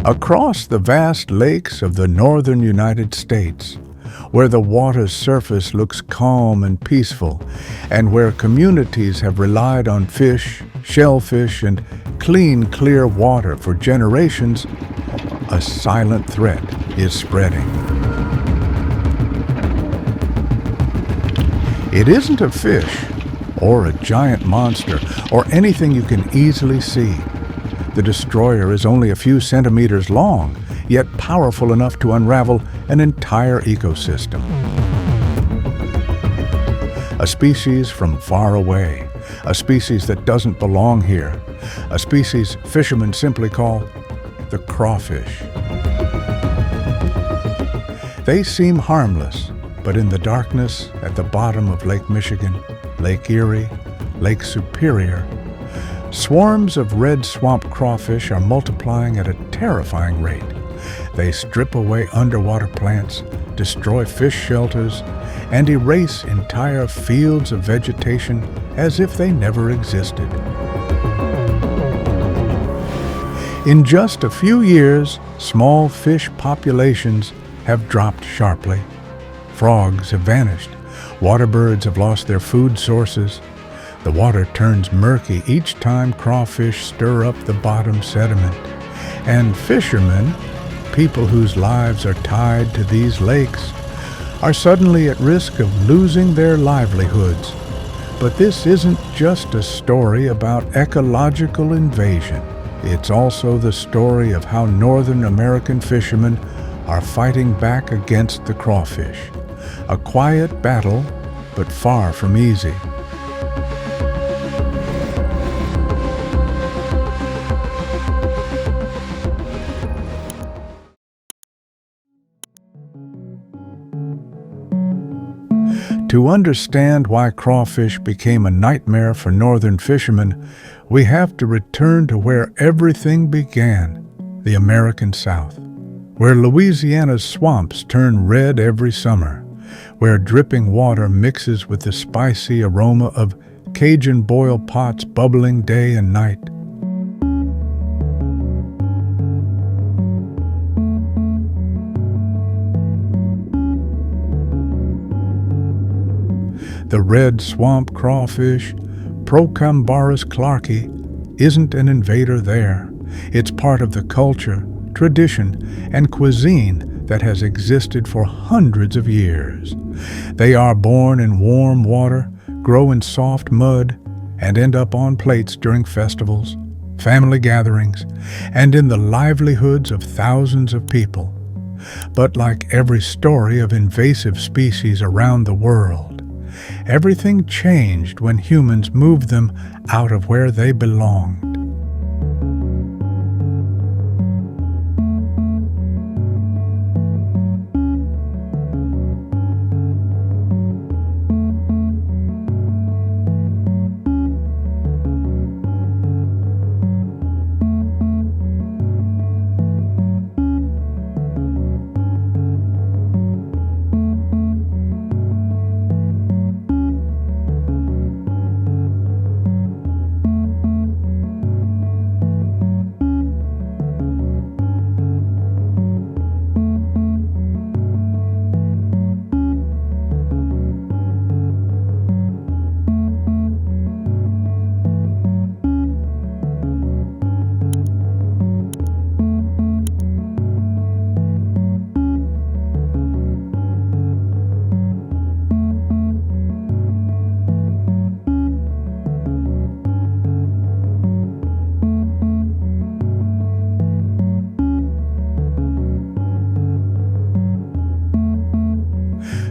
Across the vast lakes of the northern United States, where the water's surface looks calm and peaceful, and where communities have relied on fish, shellfish, and clean, clear water for generations, a silent threat is spreading. It isn't a fish, or a giant monster, or anything you can easily see. The destroyer is only a few centimeters long, yet powerful enough to unravel an entire ecosystem. A species from far away, a species that doesn't belong here, a species fishermen simply call the crawfish. They seem harmless, but in the darkness at the bottom of Lake Michigan, Lake Erie, Lake Superior, swarms of red swamp crawfish are multiplying at a terrifying rate. They strip away underwater plants, destroy fish shelters, and erase entire fields of vegetation as if they never existed. In just a few years, small fish populations have dropped sharply. Frogs have vanished. Water birds have lost their food sources. The water turns murky each time crawfish stir up the bottom sediment. And fishermen, people whose lives are tied to these lakes, are suddenly at risk of losing their livelihoods. But this isn't just a story about ecological invasion. It's also the story of how Northern American fishermen are fighting back against the crawfish. A quiet battle, but far from easy. To understand why crawfish became a nightmare for northern fishermen, we have to return to where everything began, the American South, where Louisiana's swamps turn red every summer, where dripping water mixes with the spicy aroma of Cajun boil pots bubbling day and night. The red swamp crawfish, Procambarus clarkii, isn't an invader there. It's part of the culture, tradition, and cuisine that has existed for hundreds of years. They are born in warm water, grow in soft mud, and end up on plates during festivals, family gatherings, and in the livelihoods of thousands of people. But like every story of invasive species around the world, everything changed when humans moved them out of where they belonged.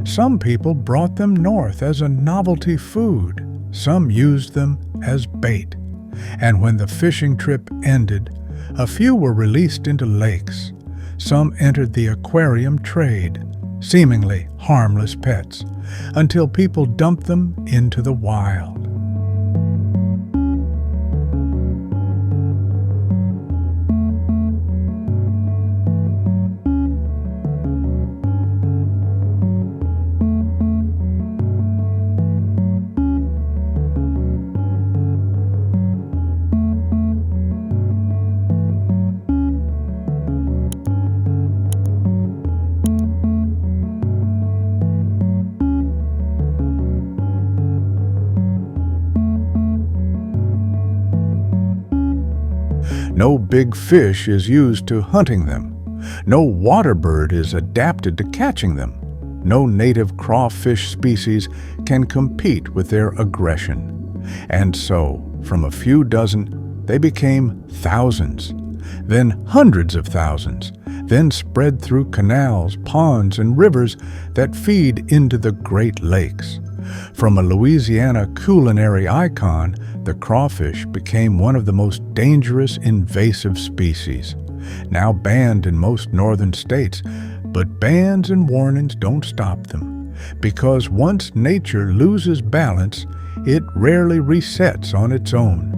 Some people brought them north as a novelty food. Some used them as bait. And when the fishing trip ended, a few were released into lakes. Some entered the aquarium trade, seemingly harmless pets, until people dumped them into the wild. No big fish is used to hunting them. No water bird is adapted to catching them. No native crawfish species can compete with their aggression. And so, from a few dozen, they became thousands, then hundreds of thousands, then spread through canals, ponds, and rivers that feed into the Great Lakes. From a Louisiana culinary icon, the crawfish became one of the most dangerous invasive species, now banned in most northern states. But bans and warnings don't stop them, because once nature loses balance, it rarely resets on its own.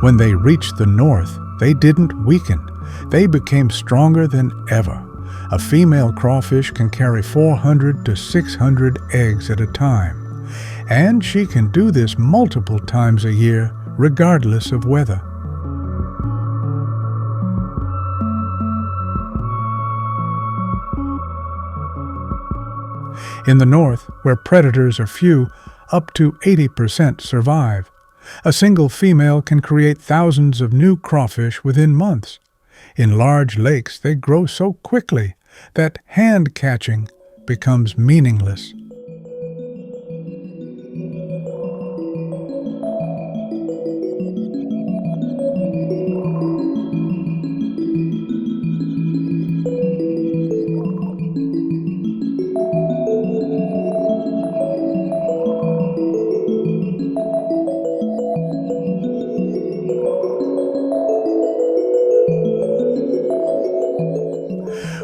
When they reached the north, they didn't weaken. They became stronger than ever. A female crawfish can carry 400 to 600 eggs at a time, and she can do this multiple times a year, regardless of weather. In the north, where predators are few, up to 80% survive. A single female can create thousands of new crawfish within months. In large lakes, they grow so quickly that hand catching becomes meaningless.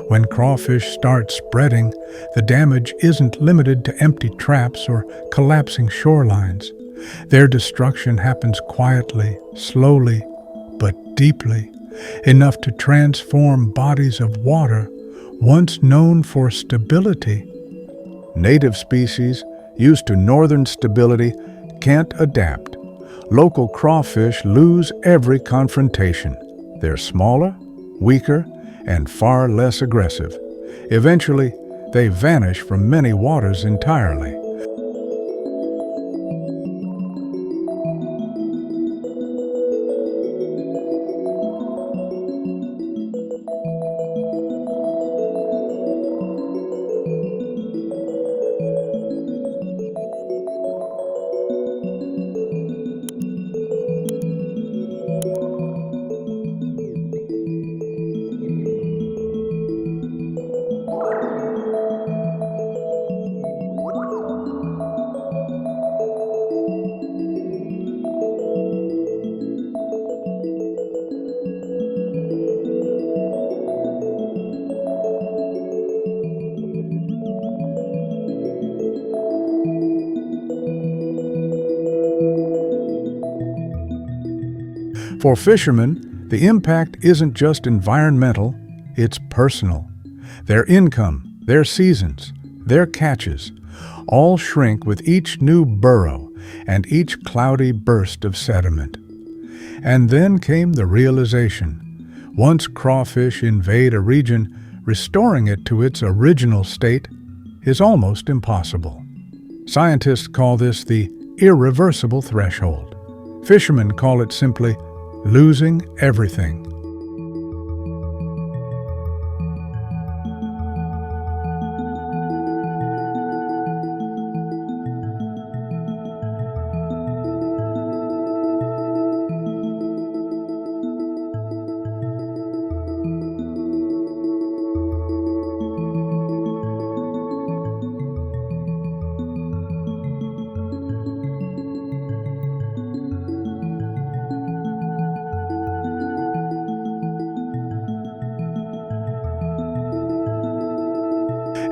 When crawfish start spreading, the damage isn't limited to empty traps or collapsing shorelines. Their destruction happens quietly, slowly, but deeply, enough to transform bodies of water once known for stability. Native species, used to northern stability, can't adapt. Local crawfish lose every confrontation. They're smaller, weaker, and far less aggressive. Eventually, they vanish from many waters entirely. For fishermen, the impact isn't just environmental, it's personal. Their income, their seasons, their catches, all shrink with each new burrow and each cloudy burst of sediment. And then came the realization: once crawfish invade a region, restoring it to its original state is almost impossible. Scientists call this the irreversible threshold. Fishermen call it simply losing everything.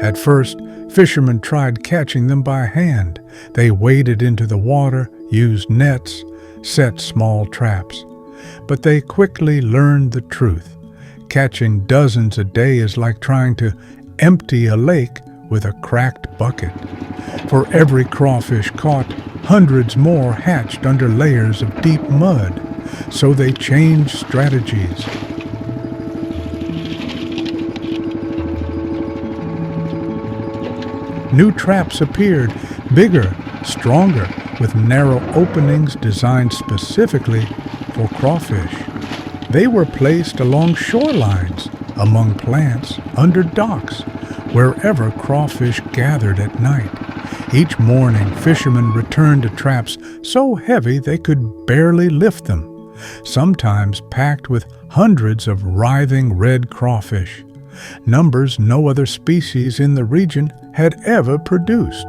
At first, fishermen tried catching them by hand. They waded into the water, used nets, set small traps. But they quickly learned the truth. Catching dozens a day is like trying to empty a lake with a cracked bucket. For every crawfish caught, hundreds more hatched under layers of deep mud. So they changed strategies. New traps appeared, bigger, stronger, with narrow openings designed specifically for crawfish. They were placed along shorelines, among plants, under docks, wherever crawfish gathered at night. Each morning, fishermen returned to traps so heavy they could barely lift them, sometimes packed with hundreds of writhing red crawfish, numbers no other species in the region had ever produced.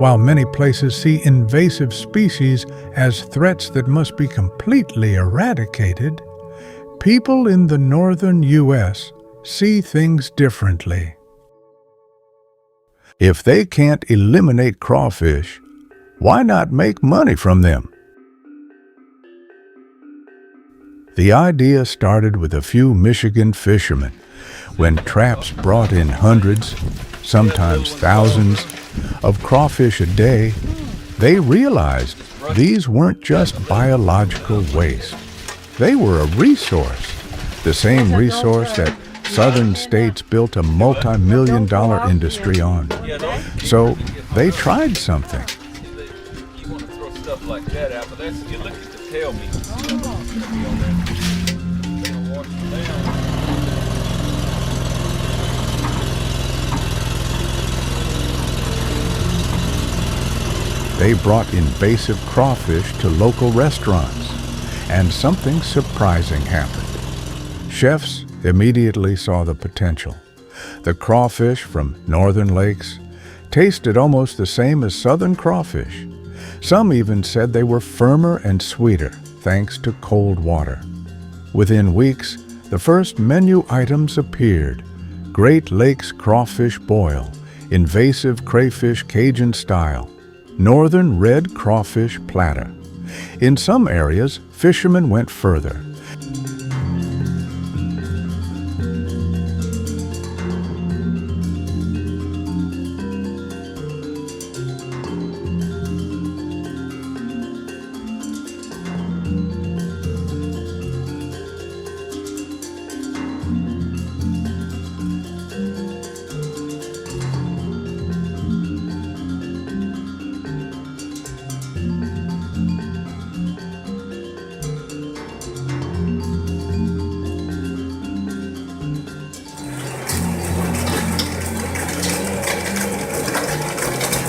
While many places see invasive species as threats that must be completely eradicated, people in the northern U.S. see things differently. If they can't eliminate crawfish, why not make money from them? The idea started with a few Michigan fishermen. When traps brought in hundreds, sometimes thousands, of crawfish a day, they realized these weren't just biological waste. They were a resource, the same resource that southern states built a multi-million-dollar industry on. So they tried something. You want to throw stuff like that out, but that's, you look at the tail meat. They brought invasive crawfish to local restaurants, and something surprising happened. Chefs immediately saw the potential. The crawfish from northern lakes tasted almost the same as southern crawfish. Some even said they were firmer and sweeter thanks to cold water. Within weeks, the first menu items appeared: Great Lakes crawfish boil, invasive crayfish Cajun style, northern red crawfish platter. In some areas, fishermen went further.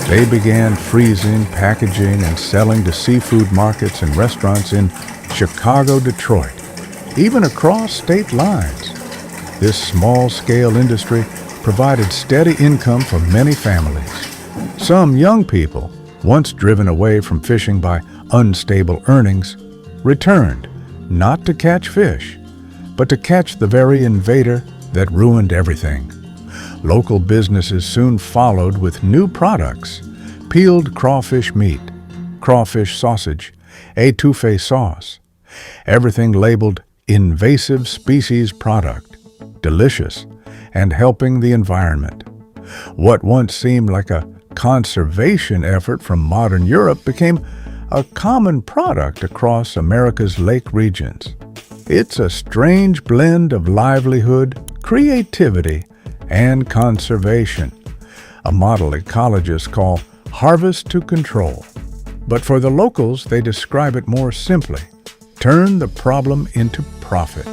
They began freezing, packaging, and selling to seafood markets and restaurants in Chicago, Detroit, even across state lines. This small-scale industry provided steady income for many families. Some young people, once driven away from fishing by unstable earnings, returned, not to catch fish, but to catch the very invader that ruined everything. Local businesses soon followed with new products: peeled crawfish meat, crawfish sausage, étouffée sauce, everything labeled invasive species product, delicious, and helping the environment. What once seemed like a conservation effort from modern Europe became a common product across America's lake regions. It's a strange blend of livelihood, creativity, and conservation, a model ecologists call harvest to control. But for the locals, they describe it more simply: turn the problem into profit.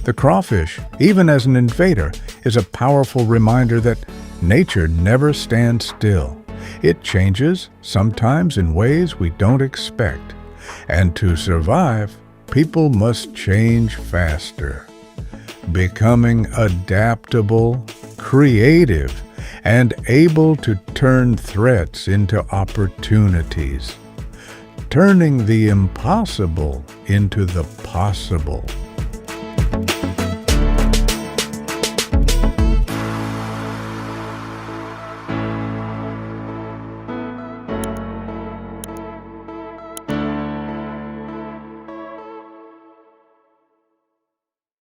The crawfish, even as an invader, is a powerful reminder that nature never stands still. It changes, sometimes in ways we don't expect. And to survive, people must change faster. Becoming adaptable, creative, and able to turn threats into opportunities. Turning the impossible into the possible.